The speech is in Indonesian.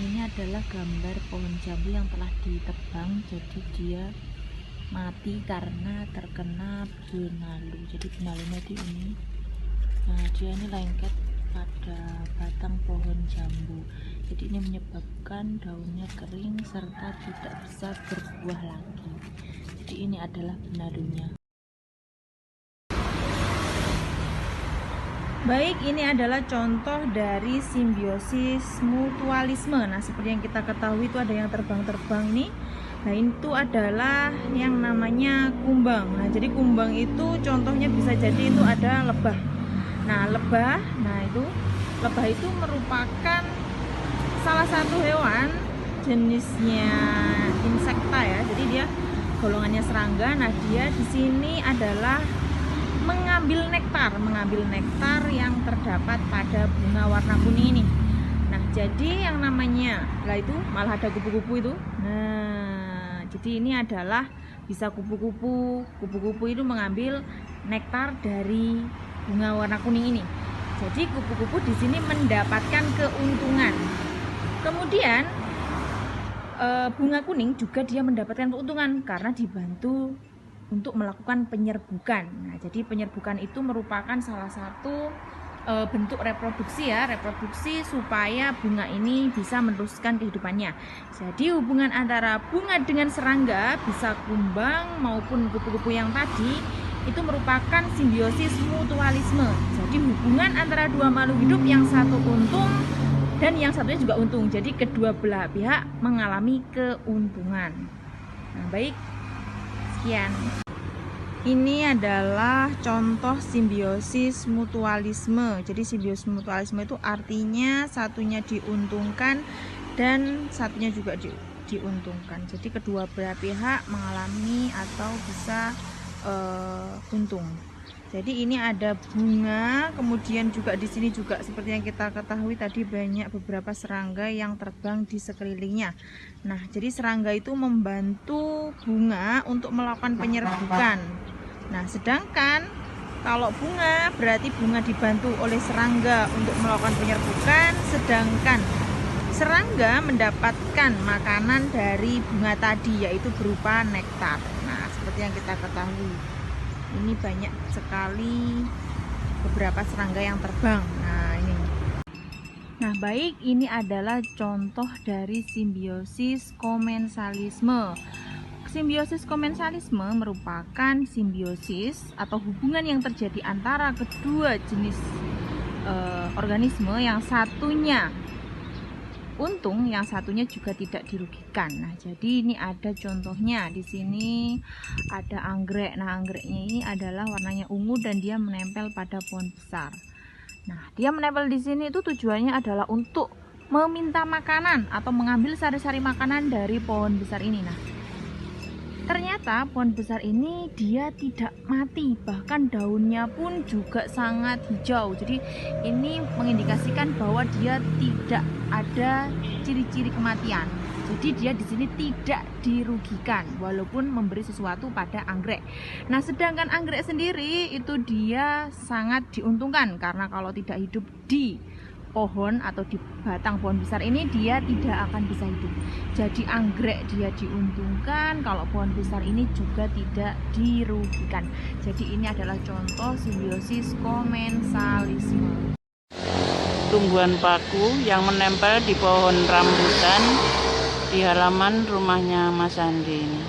Ini adalah gambar pohon jambu yang telah ditebang, jadi dia mati karena terkena benalu. Jadi benalunya ini, nah dia ini lengket pada batang pohon jambu. Jadi ini menyebabkan daunnya kering serta tidak bisa berbuah lagi. Jadi ini adalah benalunya. Baik, ini adalah contoh dari simbiosis mutualisme. Nah, seperti yang kita ketahui itu ada yang terbang-terbang ini. Nah, itu adalah yang namanya kumbang. Nah, jadi kumbang itu contohnya bisa jadi itu ada lebah. Nah, lebah itu merupakan salah satu hewan jenisnya insekta ya. Jadi dia golongannya serangga. Nah, dia di sini adalah mengambil nektar yang terdapat pada bunga warna kuning ini. Nah, jadi yang namanya itu malah ada kupu-kupu itu. Nah, jadi ini adalah bisa kupu-kupu itu mengambil nektar dari bunga warna kuning ini. Jadi kupu-kupu di sini mendapatkan keuntungan. Kemudian bunga kuning juga dia mendapatkan keuntungan karena dibantu untuk melakukan penyerbukan. Nah, jadi penyerbukan itu merupakan salah satu bentuk reproduksi ya, reproduksi supaya bunga ini bisa meneruskan kehidupannya. Jadi hubungan antara bunga dengan serangga, bisa kumbang maupun kupu-kupu yang tadi, itu merupakan simbiosis mutualisme. Jadi hubungan antara dua makhluk hidup, yang satu untung dan yang satunya juga untung. Jadi kedua belah pihak mengalami keuntungan. Nah, baik, sekian. Ini adalah contoh simbiosis mutualisme. Jadi simbiosis mutualisme itu artinya satunya diuntungkan dan satunya juga diuntungkan. Jadi kedua belah pihak mengalami atau bisa untung. Jadi ini ada bunga, kemudian juga di sini juga seperti yang kita ketahui tadi banyak beberapa serangga yang terbang di sekelilingnya. Nah, jadi serangga itu membantu bunga untuk melakukan penyerbukan. Nah, sedangkan kalau bunga berarti bunga dibantu oleh serangga untuk melakukan penyerbukan, sedangkan serangga mendapatkan makanan dari bunga tadi yaitu berupa nektar. Nah, seperti yang kita ketahui. Ini banyak sekali beberapa serangga yang terbang. Nah, ini. Nah, baik, ini adalah contoh dari simbiosis komensalisme. Simbiosis komensalisme merupakan simbiosis atau hubungan yang terjadi antara kedua jenis organisme, yang satunya untung, yang satunya juga tidak dirugikan. Nah, jadi ini ada contohnya. Di sini ada anggrek. Nah, anggreknya ini adalah warnanya ungu dan dia menempel pada pohon besar. Nah, dia menempel di sini itu tujuannya adalah untuk meminta makanan atau mengambil sari-sari makanan dari pohon besar ini. Nah, ternyata pohon besar ini dia tidak mati, bahkan daunnya pun juga sangat hijau. Jadi ini mengindikasikan bahwa dia tidak ada ciri-ciri kematian. Jadi dia di sini tidak dirugikan walaupun memberi sesuatu pada anggrek. Nah, sedangkan anggrek sendiri itu dia sangat diuntungkan karena kalau tidak hidup di pohon atau di batang pohon besar ini dia tidak akan bisa hidup. Jadi anggrek dia diuntungkan, kalau pohon besar ini juga tidak dirugikan. Jadi ini adalah contoh simbiosis komensalisme. Tumbuhan paku yang menempel di pohon rambutan di halaman rumahnya Mas Andi ini.